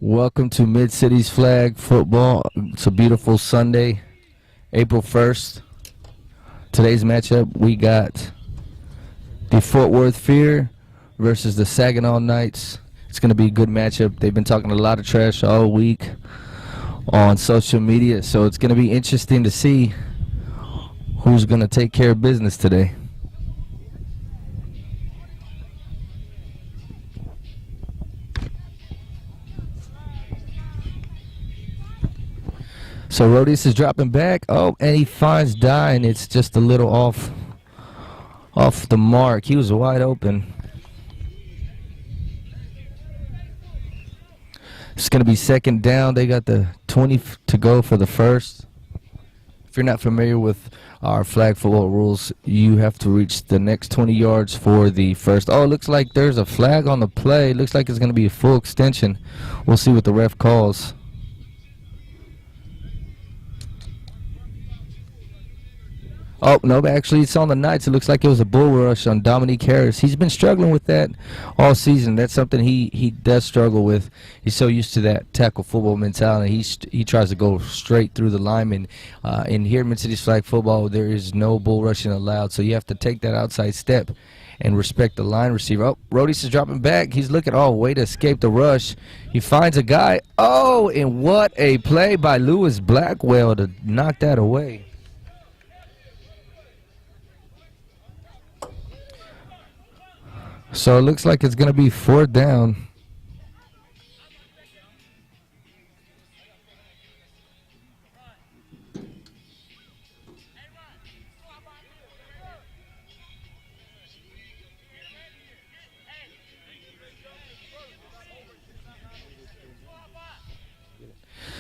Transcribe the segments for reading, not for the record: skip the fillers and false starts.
Welcome to Mid-City's Flag Football. It's a beautiful Sunday, April 1st. Today's matchup, we got the Fort Worth Fear versus the Saginaw Knights. It's going to be a good matchup. They've been talking a lot of trash all week on social media, so it's going to be interesting to see who's going to take care of business today. So Rodius is dropping back. Oh, and he finds Die, and it's just a little off the mark. He was wide open. It's going to be second down. They got the 20 to go for the first. If you're not familiar with our flag football rules, you have to reach the next 20 yards for the first. Oh, it looks like there's a flag on the play. It looks like it's going to be a full extension. We'll see what the ref calls. Oh, no, actually, it's on the Knights. It looks like it was a bull rush on Dominique Harris. He's been struggling with that all season. That's something he does struggle with. He's so used to that tackle football mentality. He tries to go straight through the lineman. In here in Mid-City's Flag Football, there is no bull rushing allowed, so you have to take that outside step and respect the line receiver. Oh, Rodius is dropping back. He's looking, way to escape the rush. He finds a guy. Oh, and what a play by Lewis Blackwell to knock that away. So it looks like it's going to be fourth down.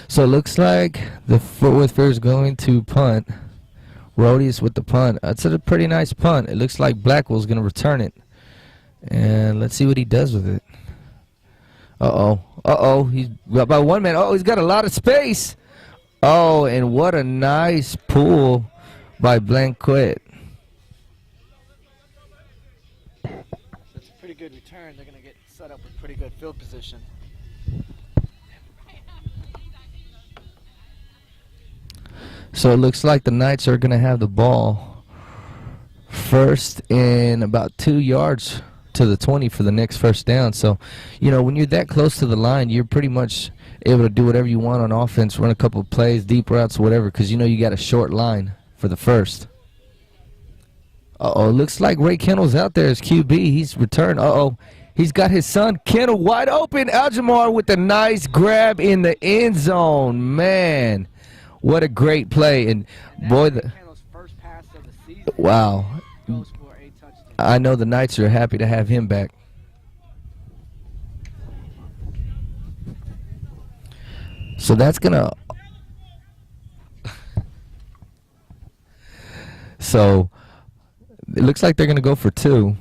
So it looks like the Fort Worth Fear is going to punt. Rodius with the punt. That's a pretty nice punt. It looks like Blackwell's going to return it. And let's see what he does with it. He's got by one man. Oh, he's got a lot of space. Oh, and what a nice pull by Blanquet. That's a pretty good return. They're going to get set up with pretty good field position. So it looks like the Knights are going to have the ball first in about 2 yards to the 20 for the next first down. So, when you're that close to the line, you're pretty much able to do whatever you want on offense, run a couple of plays, deep routes, whatever, because you got a short line for the first. It looks like Ray Kennel's out there as QB. He's returned. He's got his son, Kennel, wide open. Aljamar with a nice grab in the end zone. Man, what a great play. And boy, Kennel's first pass of the season. Wow. Goes for a touchdown. I know the Knights are happy to have him back. So that's going to... So it looks like they're going to go for 2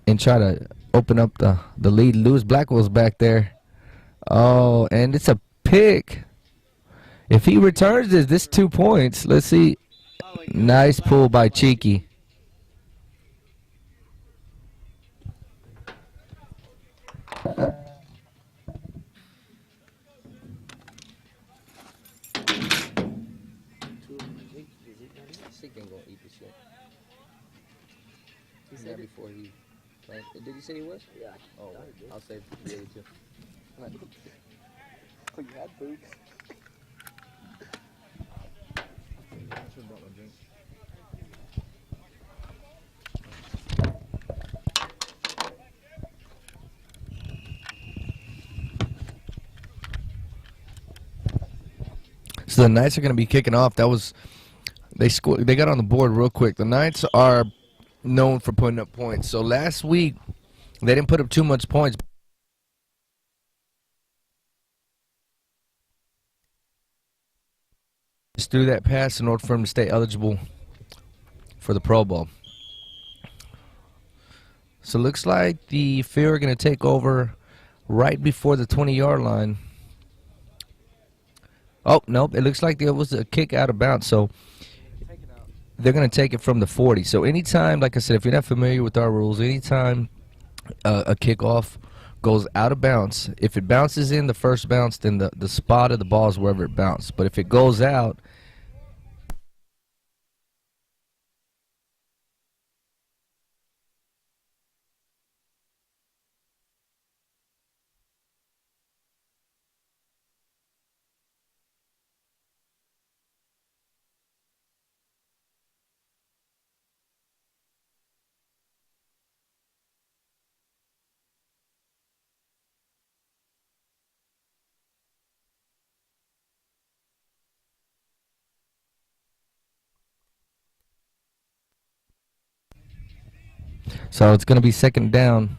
and try to open up the lead. Lewis Blackwell's back there. Oh, and it's a pick. If he returns this 2 points. Let's see. Nice pull by Cheeky. He said before he played. Did he say he was? Yeah. Oh, I'll say the other two. Oh, you had boots. So the Knights are going to be kicking off. They scored. They got on the board real quick. The Knights are known for putting up points. So last week they didn't put up too much points. Just threw that pass in order for him to stay eligible for the Pro Bowl. So it looks like the Fear are going to take over right before the 20-yard line. Oh, nope. It looks like there was a kick out of bounds. So they're going to take it from the 40. So anytime, like I said, if you're not familiar with our rules, anytime a kickoff goes out of bounds. If it bounces in the first bounce, then the spot of the ball is wherever it bounced. But if it goes out, so it's going to be second down.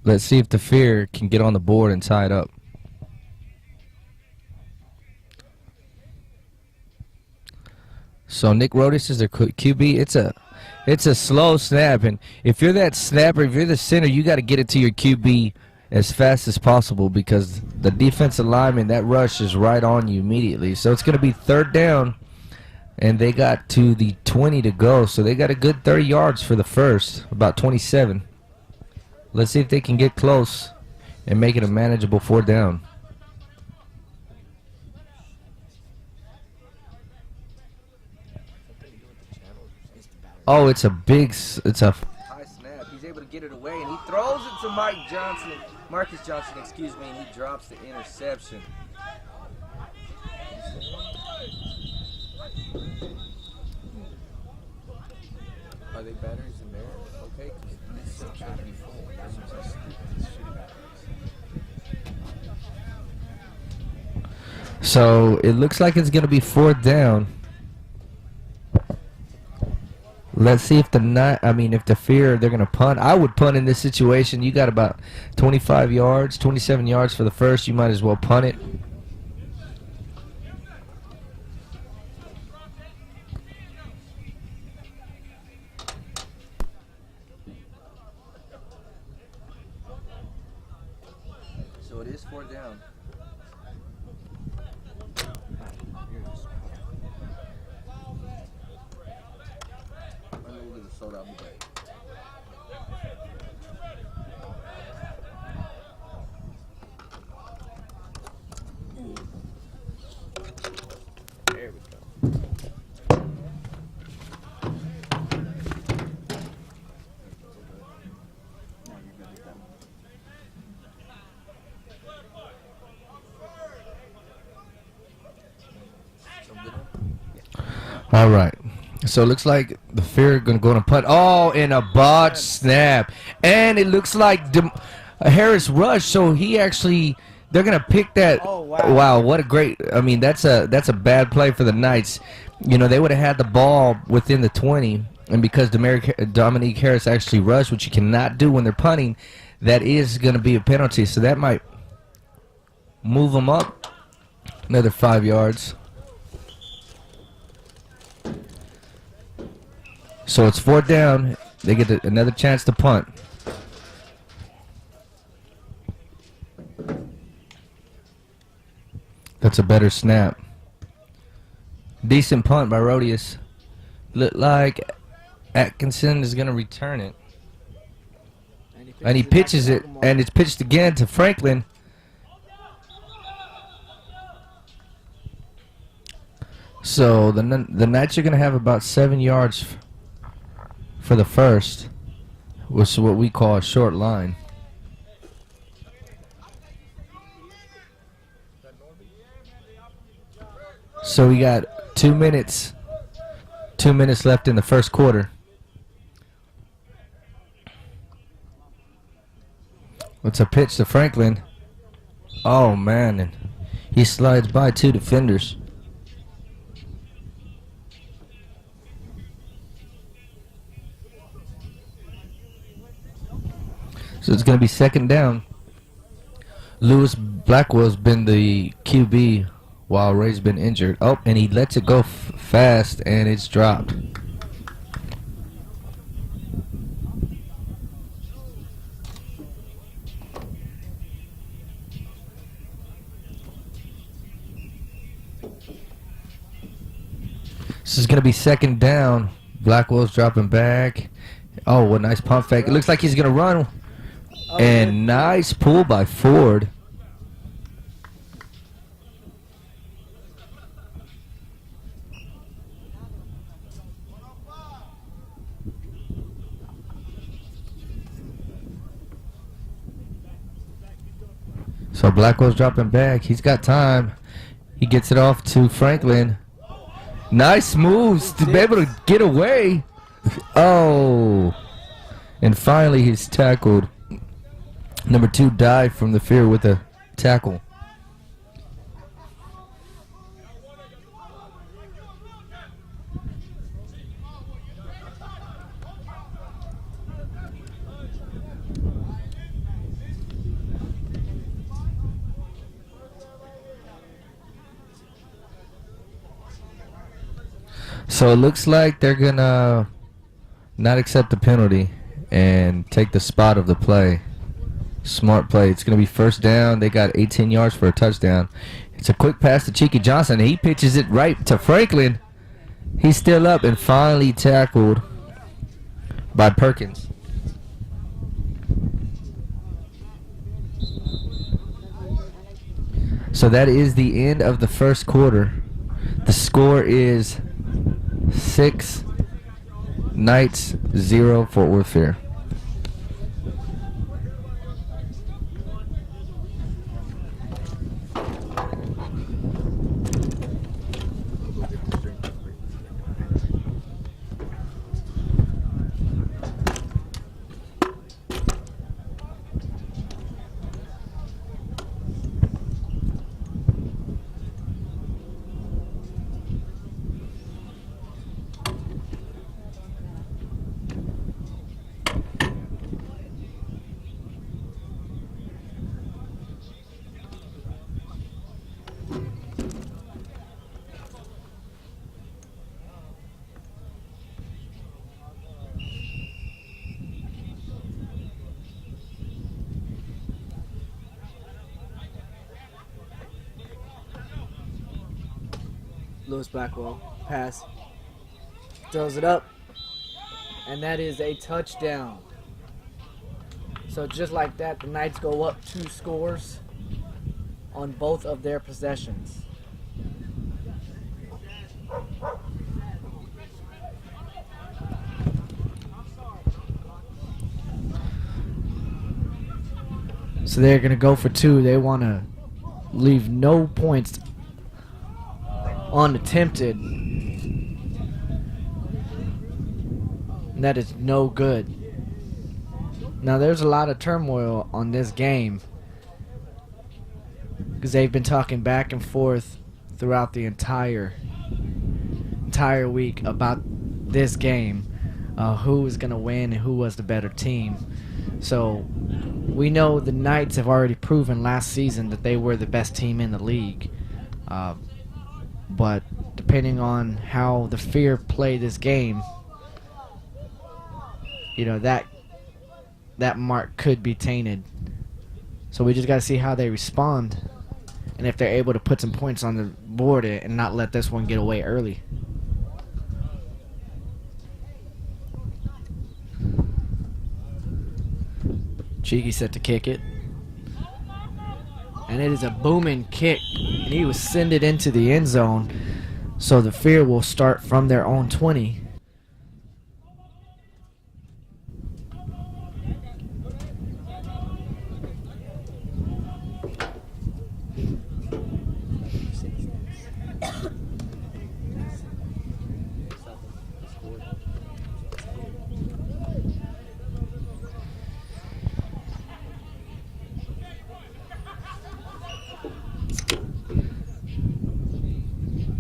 Let's see if the Fear can get on the board and tie it up. So Nick Rodas is their QB. It's a slow snap, and if you're that snapper, if you're the center, you got to get it to your QB as fast as possible because the defensive lineman, that rush is right on you immediately. So it's going to be third down, and they got to the 20 to go. So they got a good 30 yards for the first, about 27. Let's see if they can get close and make it a manageable fourth down. Oh, it's a high snap. He's able to get it away, and he throws it to Marcus Johnson, excuse me, and he drops the interception. Are they batteries in there? Okay. So it looks like it's going to be fourth down. Let's see if if the Fear, they're going to punt. I would punt in this situation. You got about 25 yards, 27 yards for the first. You might as well punt it. So it is fourth down. There we go. All right. So it looks like the Fear going to go on a punt. Oh, and a botch snap. And it looks like Harris rushed, so they're going to pick that. Oh, wow. Wow, what a great, that's a bad play for the Knights. You know, they would have had the ball within the 20, and because Dominique Harris actually rushed, which you cannot do when they're punting, that is going to be a penalty. So that might move them up another 5 yards. So it's fourth down. They get another chance to punt. That's a better snap. Decent punt by Rodius. Look like Atkinson is going to return it. And he pitches it, and it's pitched again to Franklin. So the Knights are going to have about 7 yards for the first, which is what we call a short line. So we got 2 minutes. 2 minutes left in the first quarter. What's a pitch to Franklin? Oh man, and he slides by 2 defenders. So it's going to be second down. Lewis Blackwell's been the QB while Ray's been injured. Oh, and he lets it go fast, and it's dropped. This is going to be second down. Blackwell's dropping back. Oh, what nice pump fake. It looks like he's going to run. Oh, And good. nice pull by Ford. So Blackwell's dropping back. He's got time. He gets it off to Franklin. Nice moves to be able to get away. Oh. And finally he's tackled. Number 2 dive from the fear with a tackle. So it looks like they're going to not accept the penalty and take the spot of the play. Smart play. It's going to be first down. They got 18 yards for a touchdown. It's a quick pass to Cheeky Johnson. He pitches it right to Franklin. He's still up and finally tackled by Perkins. So that is the end of the first quarter. The score is 6 Knights, 0 Fort Worth Fair. Lewis Blackwell pass, throws it up, and that is a touchdown. So just like that, the Knights go up 2 scores on both of their possessions. So they're going to go for 2. They want to leave no points unattempted. And that is no good. Now there's a lot of turmoil on this game because they've been talking back and forth throughout the entire week about this game, who was going to win and who was the better team. So we know the Knights have already proven last season that they were the best team in the league. But depending on how the Fear play this game, you know, that mark could be tainted. So we just got to see how they respond and if they're able to put some points on the board and not let this one get away early. Cheeky set to kick it. And it is a booming kick. And he will send it into the end zone. So the Fear will start from their own 20.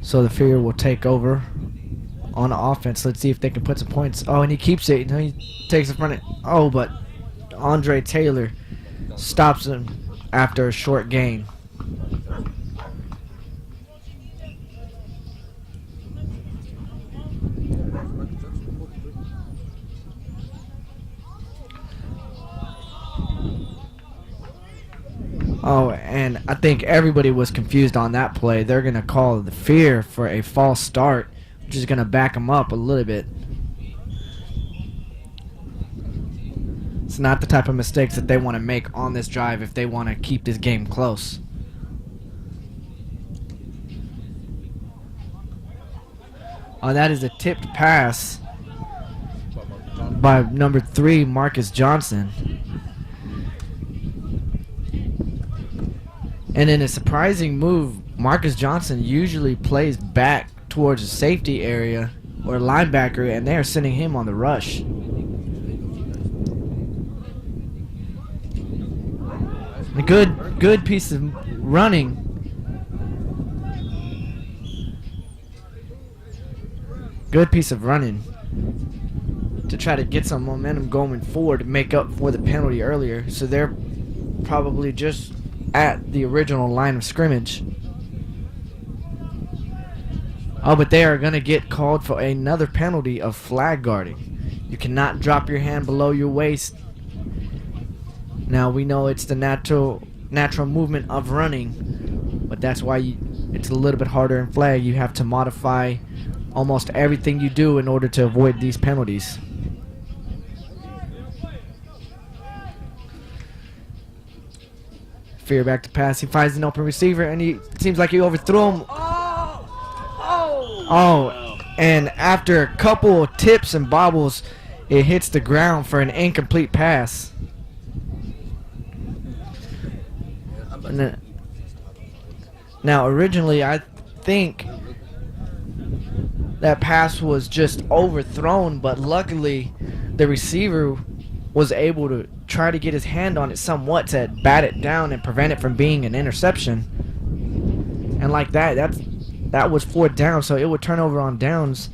So the Fear will take over on offense. Let's see if they can put some points. Oh, and he keeps it. He takes it from it. Oh, but Andre Taylor stops him after a short gain. Oh, and I think everybody was confused on that play. They're going to call the Fear for a false start, which is going to back them up a little bit. It's not the type of mistakes that they want to make on this drive if they want to keep this game close. Oh, that is a tipped pass by number 3, Marcus Johnson. And in a surprising move, Marcus Johnson usually plays back towards the safety area or linebacker, and they are sending him on the rush. A good piece of running. Good piece of running to try to get some momentum going forward to make up for the penalty earlier. So they're probably just at the original line of scrimmage. Oh, but they are going to get called for another penalty of flag guarding. You cannot drop your hand below your waist. Now we know it's the natural movement of running, but that's why it's a little bit harder in flag. You have to modify almost everything you do in order to avoid these penalties. Fear back to pass. He finds an open receiver, and he seems like he overthrew him. Oh, and after a couple of tips and bobbles, it hits the ground for an incomplete pass. Now, originally, I think that pass was just overthrown, but luckily the receiver was able to try to get his hand on it somewhat to bat it down and prevent it from being an interception. And like that was 4th down, so it would turn over on downs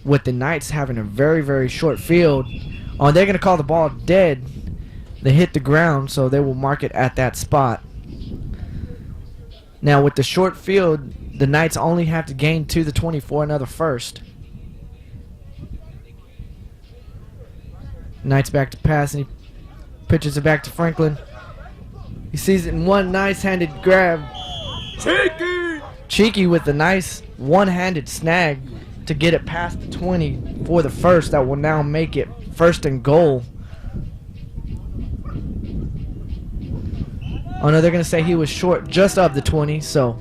with the Knights having a very, very short field. Oh, they're going to call the ball dead. They hit the ground, so they will mark it at that spot. Now, with the short field, the Knights only have to gain to the 20 for another first. Knights back to pass, and he pitches it back to Franklin. He sees it in one nice-handed grab. Cheeky with a nice one-handed snag to get it past the 20 for the first. That will now make it 1st and goal. Oh no, they're going to say he was short just of the 20, so.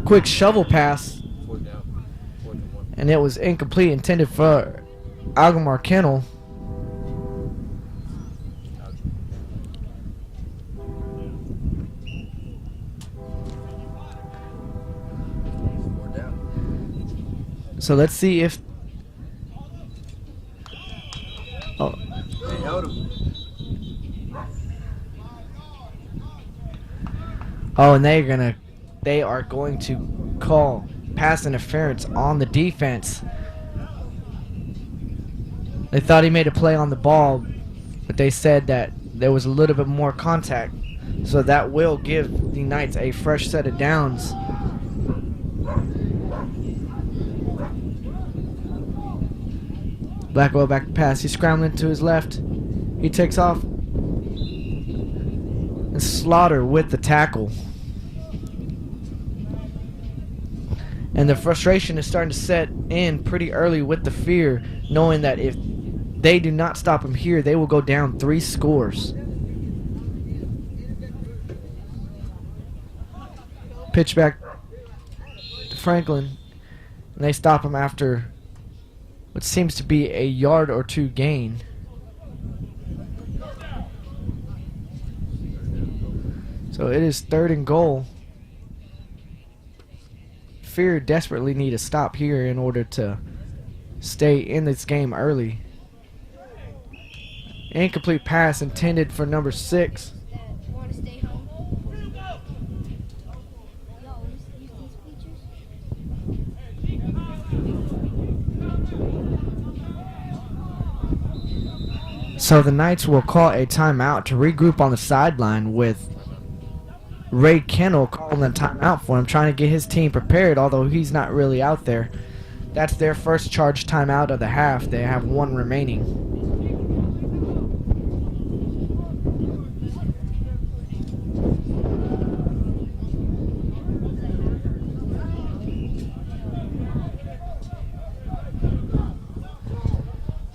Quick shovel pass. And it was incomplete, intended for Algamar Kennel. So let's see if. Oh. They held him. Oh, and they are going to call pass interference on the defense. They thought he made a play on the ball, but they said that there was a little bit more contact. So that will give the Knights a fresh set of downs. Blackwell back to pass. He's scrambling to his left. He takes off. And Slaughter with the tackle. And the frustration is starting to set in pretty early with the fear, knowing that if they do not stop him here, they will go down 3 scores. Pitch back to Franklin. And they stop him after what seems to be a yard or 2 gain. So it is 3rd and goal. Fear desperately need a stop here in order to stay in this game early. Incomplete pass intended for number 6. So the Knights will call a timeout to regroup on the sideline, with Ray Kendall calling a timeout for him, trying to get his team prepared, although he's not really out there. That's their first charged timeout of the half. They have 1 remaining.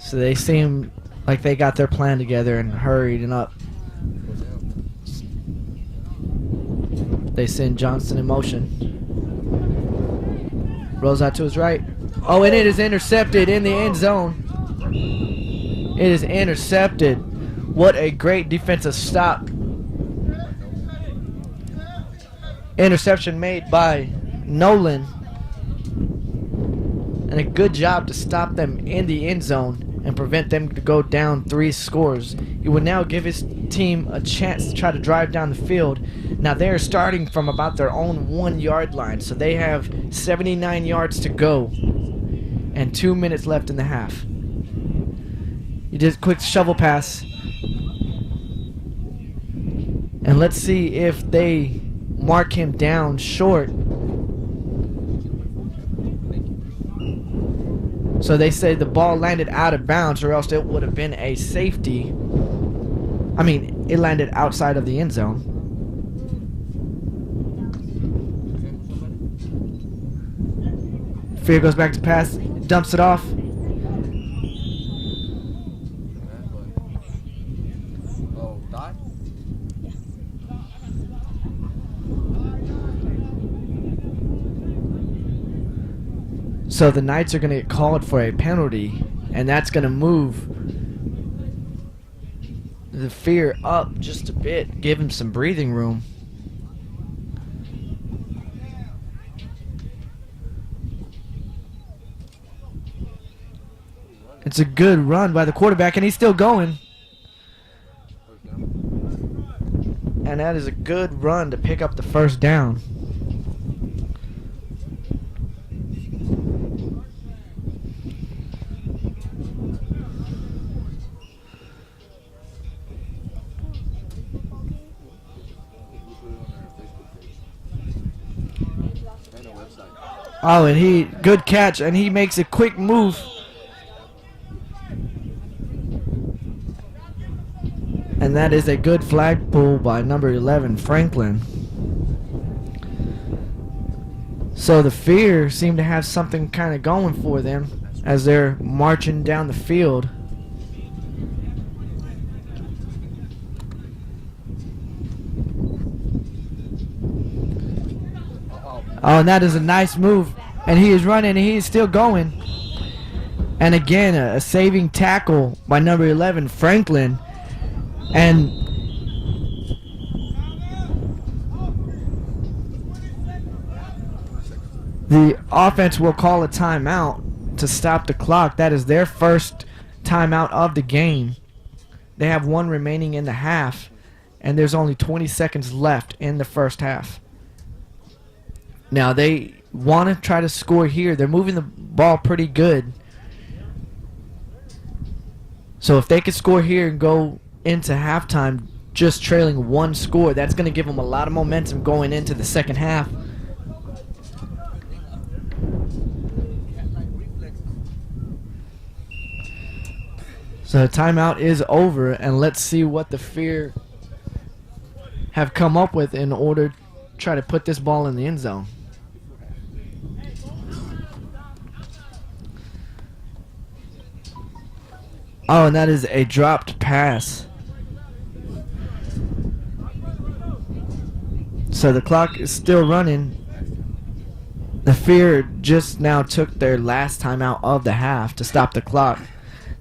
So they seem like they got their plan together and hurried and up. They send Johnson in motion. Rolls out to his right. Oh, and it is intercepted in the end zone. It is intercepted. What a great defensive stop. Interception made by Nolan. And a good job to stop them in the end zone and prevent them to go down 3 scores. He will now give his team a chance to try to drive down the field. Now they are starting from about their own 1-yard line, so they have 79 yards to go and 2 minutes left in the half. He did a quick shovel pass. And let's see if they mark him down short. So they say the ball landed out of bounds, or else it would have been a safety. I mean, it landed outside of the end zone. Fear goes back to pass, dumps it off. So the Knights are going to get called for a penalty, and that's going to move the Fear up just a bit, give him some breathing room. It's a good run by the quarterback, and he's still going. And that is a good run to pick up the first down. Oh, and good catch, and he makes a quick move. And that is a good flag pull by number 11, Franklin. So the Fear seem to have something kind of going for them as they're marching down the field. Oh, and that is a nice move. And he is running, and he is still going. And again, a saving tackle by number 11, Franklin. And the offense will call a timeout to stop the clock. That is their first timeout of the game. They have 1 remaining in the half, and there's only 20 seconds left in the first half. Now they want to try to score here. They're moving the ball pretty good. So if they could score here and go into halftime just trailing 1 score, that's going to give them a lot of momentum going into the second half. So the timeout is over, and let's see what the Fear have come up with in order to try to put this ball in the end zone. Oh, and that is a dropped pass. So the clock is still running. The Fear just now took their last timeout of the half to stop the clock.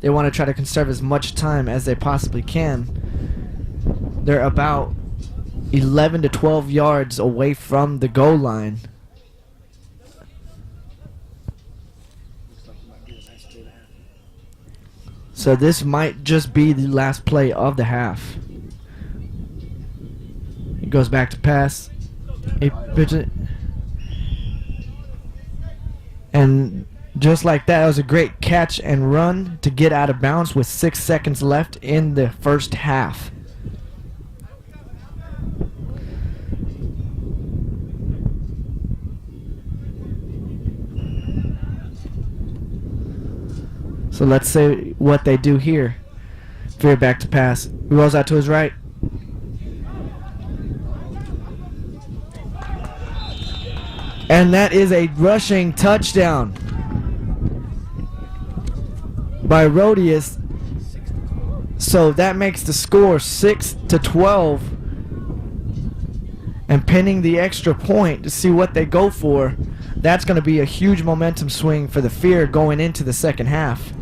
They want to try to conserve as much time as they possibly can. They're about 11 to 12 yards away from the goal line. So this might just be the last play of the half. He goes back to pass. He pitches it. And just like that, it was a great catch and run to get out of bounds with 6 seconds left in the first half. So let's see what they do here. Fear back to pass. He rolls out to his right. And that is a rushing touchdown. by Rodius. So that makes the score 6-12. And pinning the extra point to see what they go for. That's going to be a huge momentum swing for the Fear going into the second half.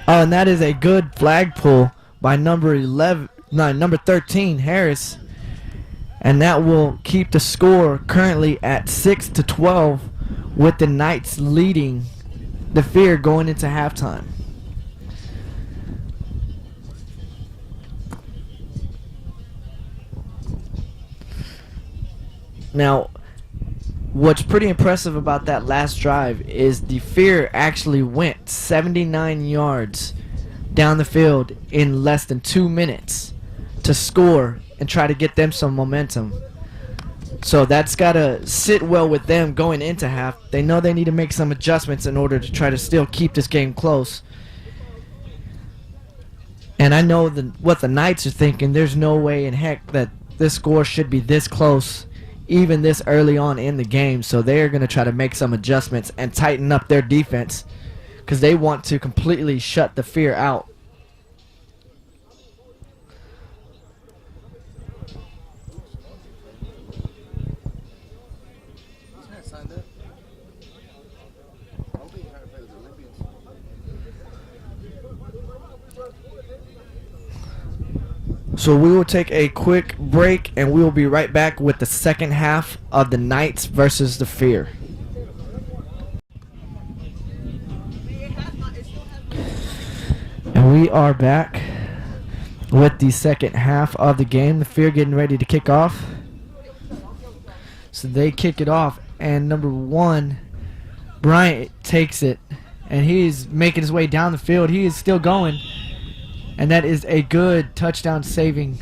Oh, and that is a good flag pull by number 13, Harris. And that will keep the score currently at 6-12, with the Knights leading the Fear going into halftime. Now, what's pretty impressive about that last drive is the Fear actually went 79 yards down the field in less than 2 minutes to score and try to get them some momentum. So that's got to sit well with them going into half. They know they need to make some adjustments in order to try to still keep this game close. And I know what the Knights are thinking. There's no way in heck that this score should be this close, even this early on in the game. So they're going to try to make some adjustments and tighten up their defense because they want to completely shut the Fear out. So we will take a quick break and we will be right back with the second half of the Knights versus the Fear. And we are back with the second half of the game. The Fear getting ready to kick off. So they kick it off, and number 1, Bryant, takes it, and he's making his way down the field. He is still going. And that is a good touchdown saving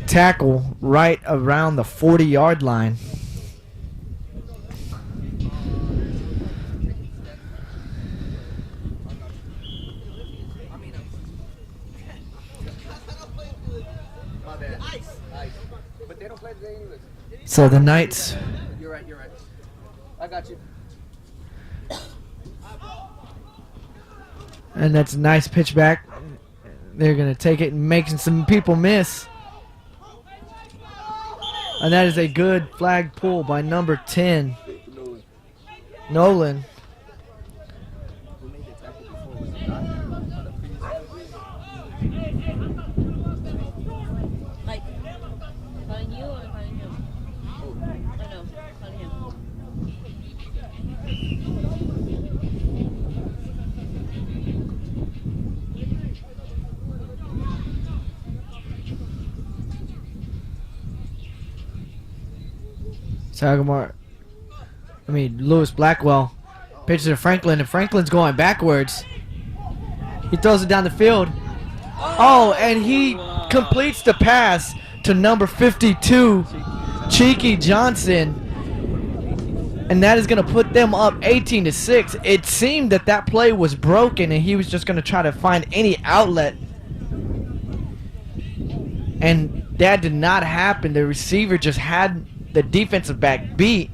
tackle right around the 40-yard line. So the Knights. You're right. I got you. And that's a nice pitch back. They're going to take it and making some people miss. And that is a good flag pull by number 10, Nolan. Like, calling you or calling him? Oh, no, calling him. Lewis Blackwell pitches to Franklin, and Franklin's going backwards. He throws it down the field. Oh, and he completes the pass to number 52, Cheeky Johnson. And that is going to put them up 18-6. It seemed that play was broken, and he was just going to try to find any outlet. And that did not happen. The receiver just had the defensive back beat.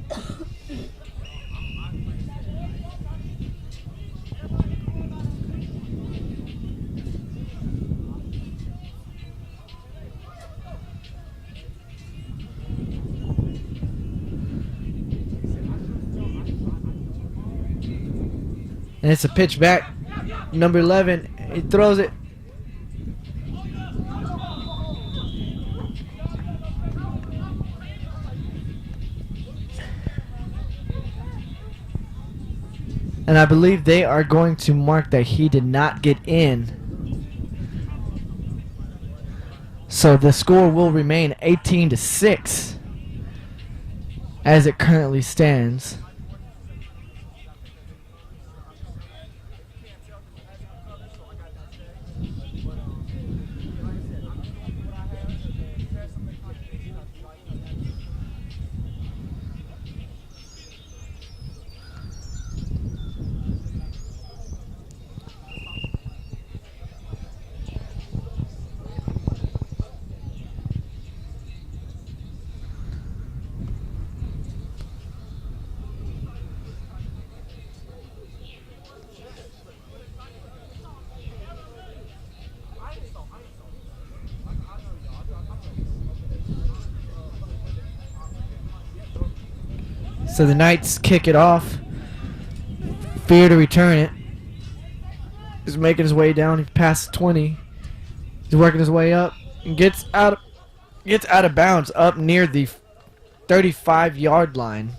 And it's a pitch back. Number 11, he throws it. And I believe they are going to mark that he did not get in. So the score will remain 18-6 as it currently stands. So the Knights kick it off. Fear to return it. He's making his way down. He passes 20. He's working his way up and gets out of bounds up near the 35-yard line.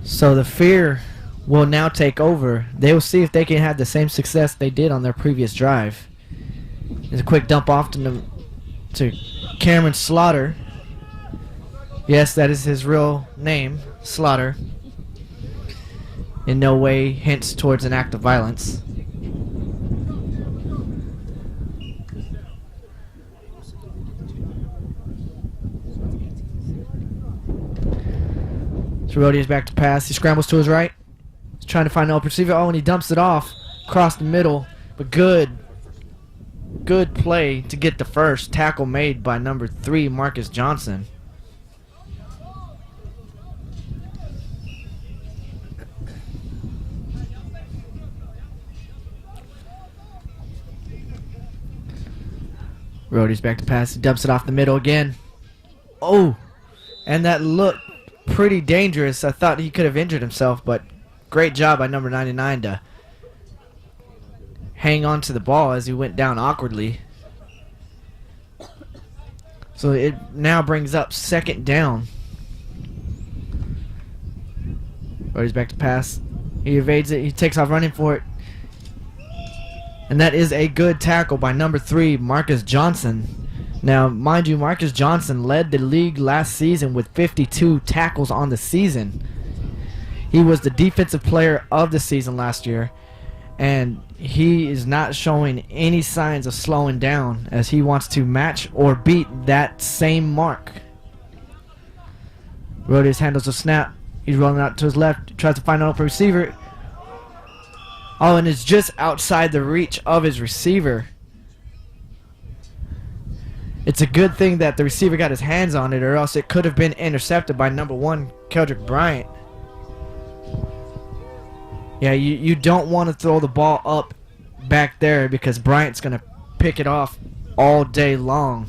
So the Fear will now take over. They will see if they can have the same success they did on their previous drive. There's a quick dump off to Cameron Slaughter. Yes, that is his real name, Slaughter. In no way hints towards an act of violence. Rodio's back to pass. He scrambles to his right. He's trying to find an open receiver. Oh, and he dumps it off across the middle. But good play to get the first tackle made by number 3, Marcus Johnson. Rodio's back to pass. He dumps it off the middle again. Oh, and that looked pretty dangerous. I thought he could have injured himself, but great job by number 99 to hang on to the ball as he went down awkwardly. So it now brings up second down. Rodio's back to pass. He evades it. He takes off running for it. And that is a good tackle by number 3, Marcus Johnson. Now, mind you, Marcus Johnson led the league last season with 52 tackles on the season. He was the defensive player of the season last year, and he is not showing any signs of slowing down as he wants to match or beat that same mark. Rodio's handles the snap. He's rolling out to his left, tries to find an open receiver. Oh, and it's just outside the reach of his receiver. It's a good thing that the receiver got his hands on it, or else it could have been intercepted by number 1, Keldrick Bryant. Yeah, you don't want to throw the ball up back there because Bryant's going to pick it off all day long.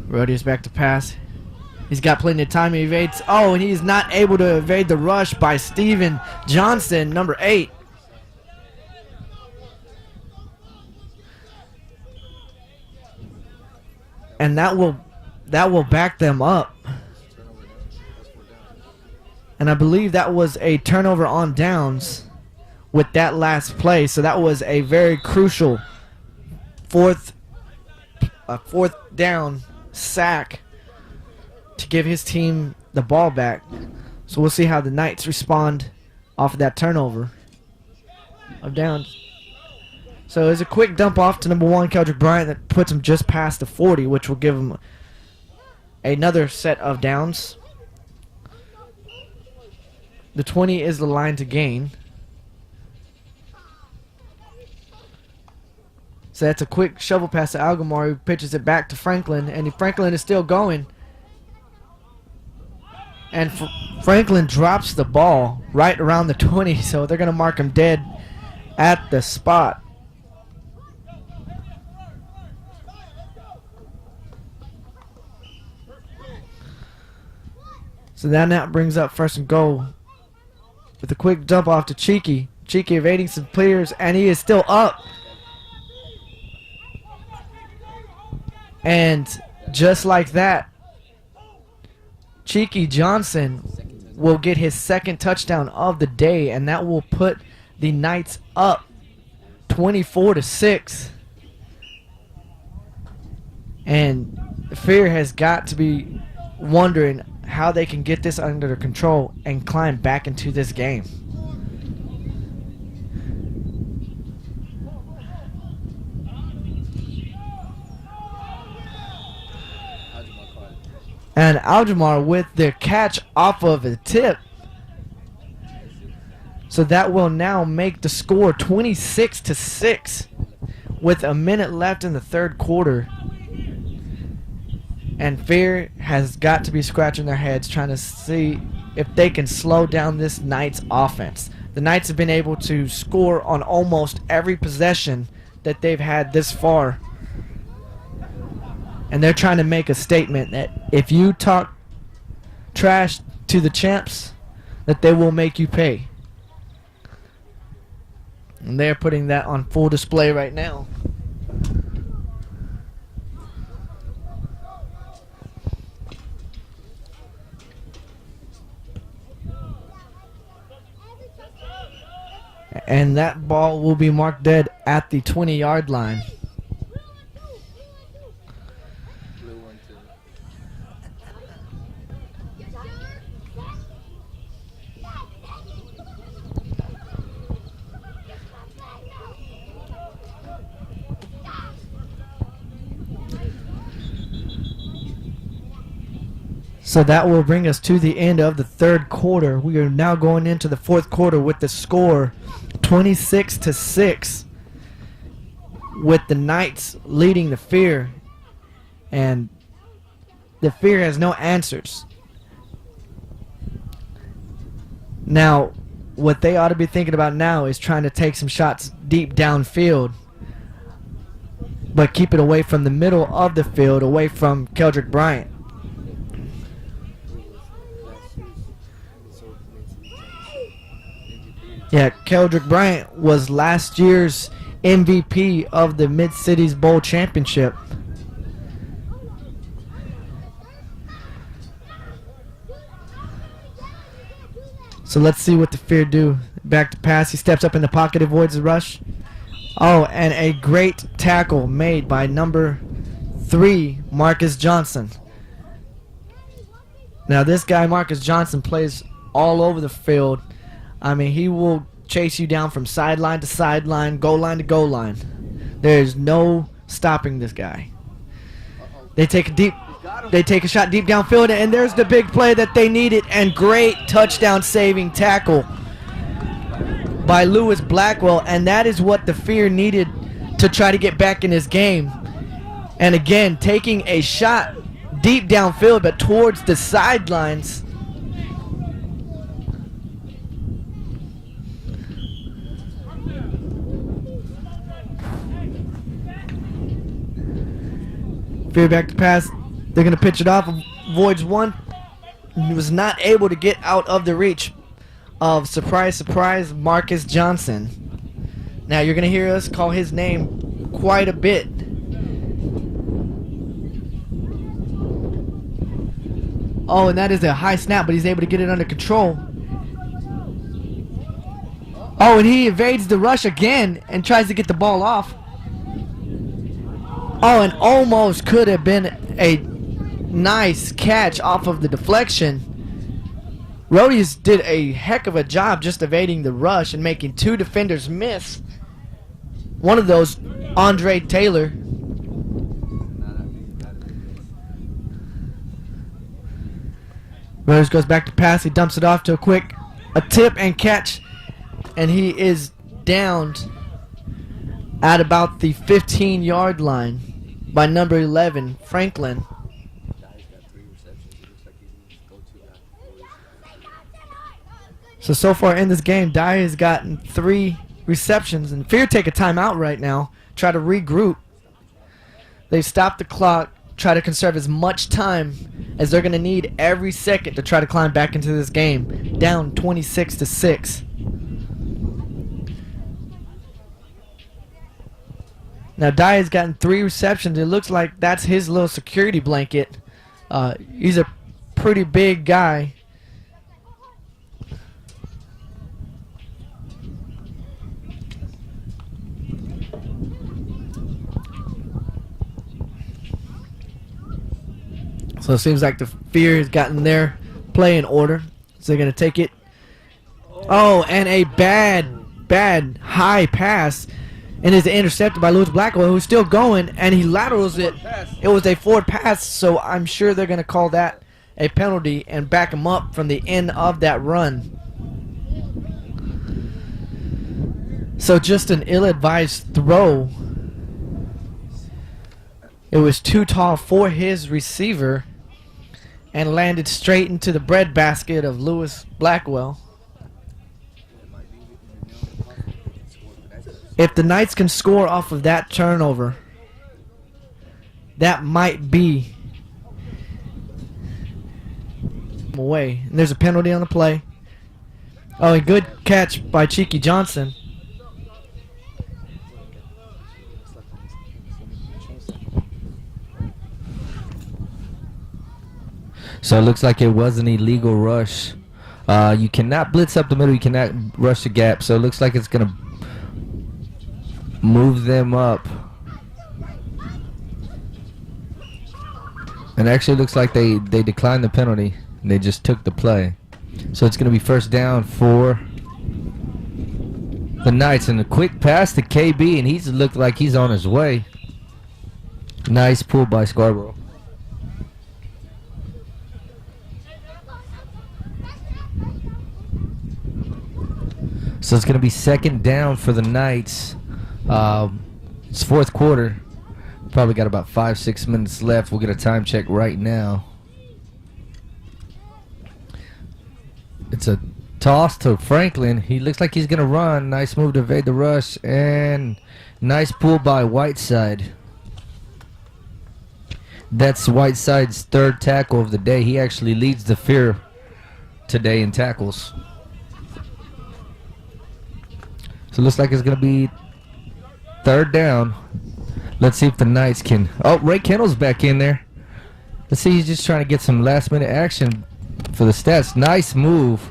Rodio's back to pass. He's got plenty of time. He evades. Oh, and he's not able to evade the rush by Steven Johnson, number 8. And that will back them up. And I believe that was a turnover on downs with that last play. So that was a very crucial fourth down sack to give his team the ball back. So we'll see how the Knights respond off of that turnover of downs. So it's a quick dump off to number 1, Keldrick Bryant, that puts him just past the 40, which will give him another set of downs. The 20 is the line to gain. So that's a quick shovel pass to Algamar, who pitches it back to Franklin, and Franklin is still going. And Franklin drops the ball right around the 20, so they're going to mark him dead at the spot. So then that brings up first and goal with a quick dump off to Cheeky. Cheeky evading some players, and he is still up. And just like that, Cheeky Johnson will get his second touchdown of the day, and that will put the Knights up 24-6. And Fear has got to be wondering how they can get this under control and climb back into this game. And Aljamar with the catch off of a tip. So that will now make the score 26-6 with a minute left in the third quarter. And Fear has got to be scratching their heads trying to see if they can slow down this Knights offense. The Knights have been able to score on almost every possession that they've had this far. And they're trying to make a statement that if you talk trash to the champs, that they will make you pay. And they're putting that on full display right now. And that ball will be marked dead at the 20-yard line. So that will bring us to the end of the third quarter. We are now going into the fourth quarter with the score 26-6, with the Knights leading the Fear, and the Fear has no answers. Now, what they ought to be thinking about now is trying to take some shots deep downfield, but keep it away from the middle of the field, away from Keldrick Bryant. Yeah, Keldrick Bryant was last year's MVP of the Mid-Cities Bowl Championship. So let's see what the Fear do. Back to pass. He steps up in the pocket, avoids the rush. Oh, and a great tackle made by number 3, Marcus Johnson. Now this guy, Marcus Johnson, plays all over the field. I mean, he will chase you down from sideline to sideline, goal line to goal line. There's no stopping this guy. They take a shot deep downfield, and there's the big play that they needed, and great touchdown saving tackle by Lewis Blackwell, and that is what the Fear needed to try to get back in this game. And again, taking a shot deep downfield but towards the sidelines. Fear back to pass. They're going to pitch it off. Avoids one. He was not able to get out of the reach of, surprise, surprise, Marcus Johnson. Now you're going to hear us call his name quite a bit. Oh, and that is a high snap, but he's able to get it under control. Oh, and he evades the rush again and tries to get the ball off. Oh, and almost could have been a nice catch off of the deflection. Roadies did a heck of a job just evading the rush and making 2 defenders miss. One of those, Andre Taylor. Roadies goes back to pass. He dumps it off to a tip and catch. And he is downed at about the 15-yard line by number 11, Franklin. So far in this game, Dye has gotten 3 receptions, and Fear take a timeout right now, try to regroup. They stop the clock, try to conserve as much time as they're going to need every second to try to climb back into this game. Down 26-6. Now Dye has gotten 3 receptions. It looks like that's his little security blanket. He's a pretty big guy. So it seems like the Fear has gotten their play in order. So they're going to take it. Oh, and a bad high pass. And is intercepted by Lewis Blackwell, who's still going, and he laterals it. It was a forward pass, so I'm sure they're going to call that a penalty and back him up from the end of that run. So just an ill-advised throw. It was too tall for his receiver and landed straight into the breadbasket of Lewis Blackwell. If the Knights can score off of that turnover, that might be away. And there's a penalty on the play. Oh, a good catch by Cheeky Johnson. So it looks like it was an illegal rush. You cannot blitz up the middle. You cannot rush the gap. So it looks like it's going to move them up. And actually looks like they declined the penalty. They just took the play. So it's going to be first down for the Knights. And a quick pass to KB, and he's looked like he's on his way. Nice pull by Scarborough. So it's going to be second down for the Knights. It's fourth quarter. Probably got about 5-6 minutes left. We'll get a time check right now. It's a toss to Franklin. He looks like he's going to run. Nice move to evade the rush. And nice pull by Whiteside. That's Whiteside's third tackle of the day. He actually leads the Fear today in tackles. So it looks like it's going to be third down. Let's see if the Knights can. Oh, Ray Kendall's back in there. Let's see, he's just trying to get some last-minute action for the stats. Nice move.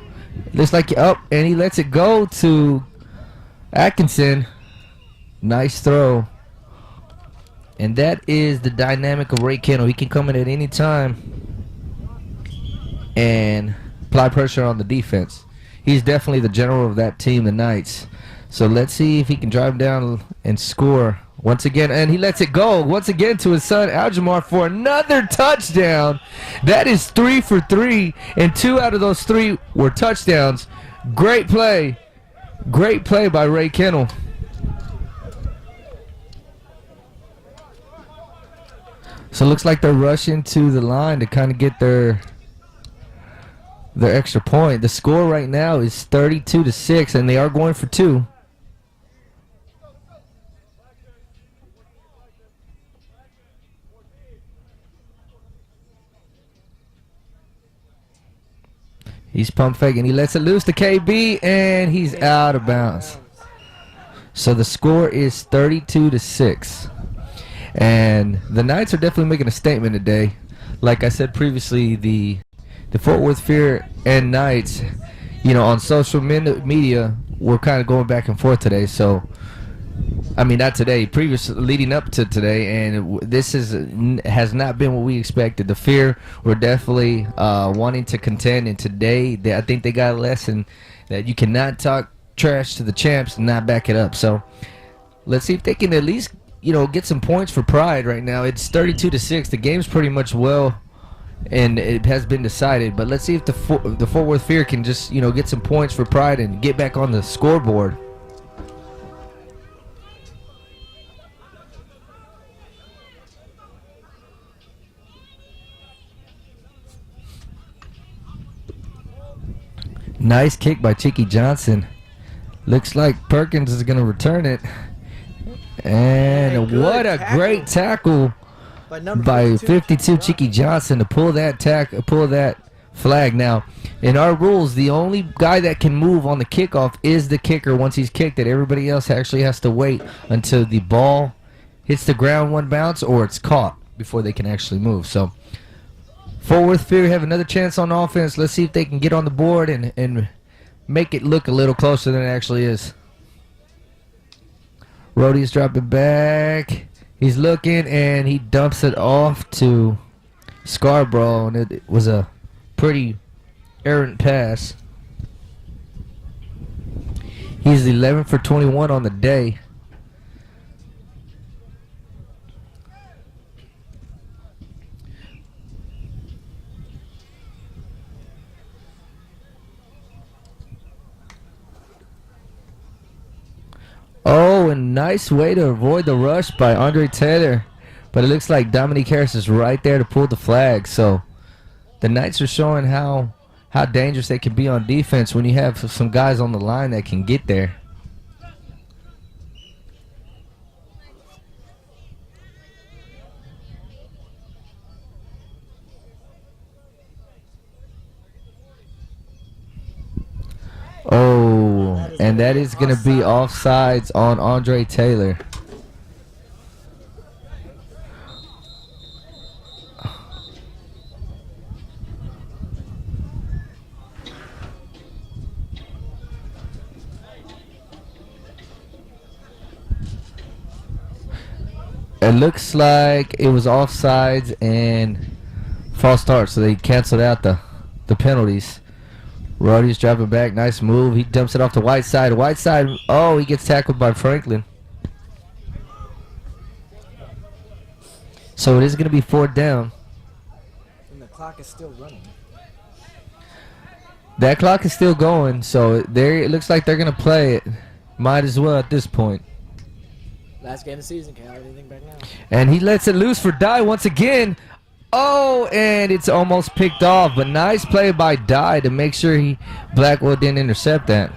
Looks like, oh, and he lets it go to Atkinson. Nice throw. And that is the dynamic of Ray Kendall. He can come in at any time and apply pressure on the defense. He's definitely the general of that team, the Knights. So let's see if he can drive down and score once again. And he lets it go once again to his son, Aljamar, for another touchdown. That is 3 for 3, and 2 out of those 3 were touchdowns. Great play. Great play by Ray Kendall. So it looks like they're rushing to the line to kind of get their extra point. The score right now is 32-6, and they are going for 2. He's pump faking. He lets it loose to KB, and he's out of bounds. So the score is 32-6. And the Knights are definitely making a statement today. Like I said previously, the Fort Worth Fear and Knights, you know, on social media, we're kind of going back and forth today. So, I mean, not today, leading up to today, and this has not been what we expected. The Fear were definitely wanting to contend, and today I think they got a lesson that you cannot talk trash to the champs and not back it up. So let's see if they can at least, you know, get some points for pride right now. It's 32-6. The game's pretty much and it has been decided. But let's see if the Fort Worth Fear can just, you know, get some points for pride and get back on the scoreboard. Nice kick by Cheeky Johnson. Looks like Perkins is going to return it. And what a great tackle by 52 Cheeky Johnson to pull that flag. Now, in our rules, the only guy that can move on the kickoff is the kicker. Once he's kicked it, everybody else actually has to wait until the ball hits the ground one bounce or it's caught before they can actually move. So Fort Worth Fear have another chance on offense. Let's see if they can get on the board and make it look a little closer than it actually is. Rhodey's dropping back. He's looking, and he dumps it off to Scarborough, and it was a pretty errant pass. He's 11 for 21 on the day. Oh, and nice way to avoid the rush by Andre Taylor. But it looks like Dominique Harris is right there to pull the flag. So the Knights are showing how dangerous they can be on defense when you have some guys on the line that can get there. Oh, and that is going to be offsides on Andre Taylor. It looks like it was offsides and false start, so they canceled out the penalties. Roddy's driving back. Nice move. He dumps it off to Whiteside. Whiteside, oh, he gets tackled by Franklin. So it is going to be 4th down. And the clock is still running. That clock is still going, so it looks like they're going to play it. Might as well at this point. Last game of the season. Can't have anything back now. And he lets it loose for Dye once again. Oh, and it's almost picked off, but nice play by Dye to make sure Blackwell didn't intercept that.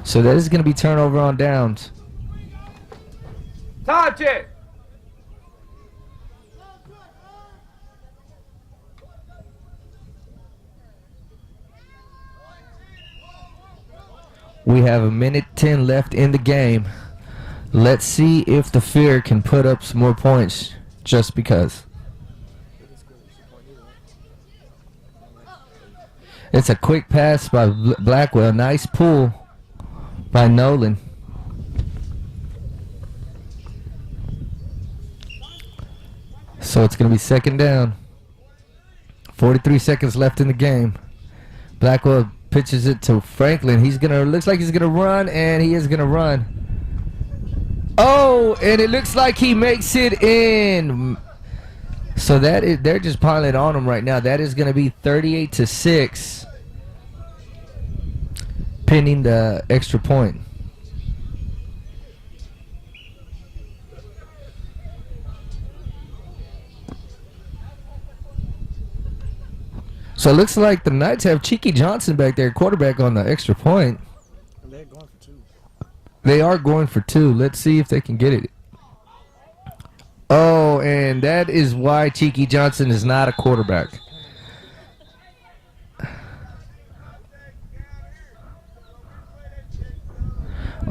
So that is going to be turnover on downs. Time check. We have 1:10 left in the game. Let's see if the Fear can put up some more points just because. It's a quick pass by Blackwell. Nice pull by Nolan. So it's going to be 2nd down. 43 seconds left in the game. Blackwell pitches it to Franklin. Looks like he's gonna run, and he is gonna run. Oh, and it looks like he makes it in. So they're just piling on him right now. That is gonna be 38-6, pending the extra point. So it looks like the Knights have Cheeky Johnson back there, quarterback on the extra point. And they're going for 2. They are going for 2. Let's see if they can get it. Oh, and that is why Cheeky Johnson is not a quarterback.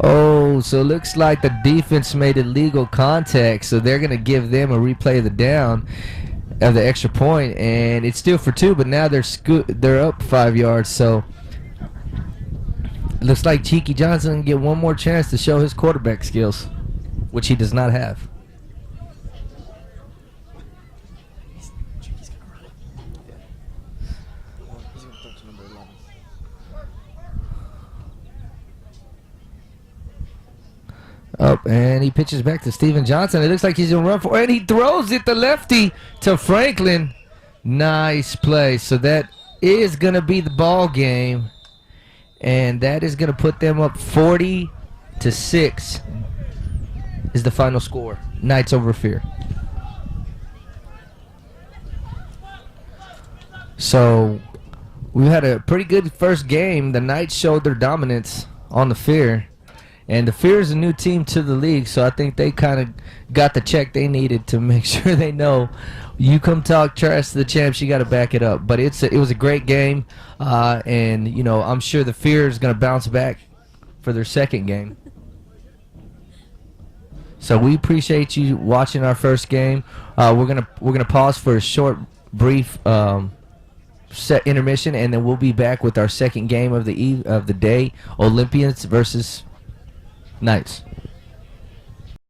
Oh, so it looks like the defense made illegal contact, so they're going to give them a replay of the down of the extra point, and it's still for 2, but now they're up 5 yards, so it looks like Cheeky Johnson can get one more chance to show his quarterback skills, which he does not have. He's gonna run it. Yeah. He's gonna throw to number 11. Up, and he pitches back to Steven Johnson. It looks like he's going to run for it, and he throws it, the lefty, to Franklin. Nice play. So that is going to be the ball game, and that is going to put them up 40-6 is the final score. Knights over Fear. So we had a pretty good first game. The Knights showed their dominance on the Fear. And the Fear is a new team to the league, so I think they kind of got the check they needed to make sure they know you come talk trash to the champs, you got to back it up. But it was a great game, and you know I'm sure the Fear is going to bounce back for their second game. So we appreciate you watching our first game. We're gonna pause for a short, brief set intermission, and then we'll be back with our second game of the day: Olympians versus Knights.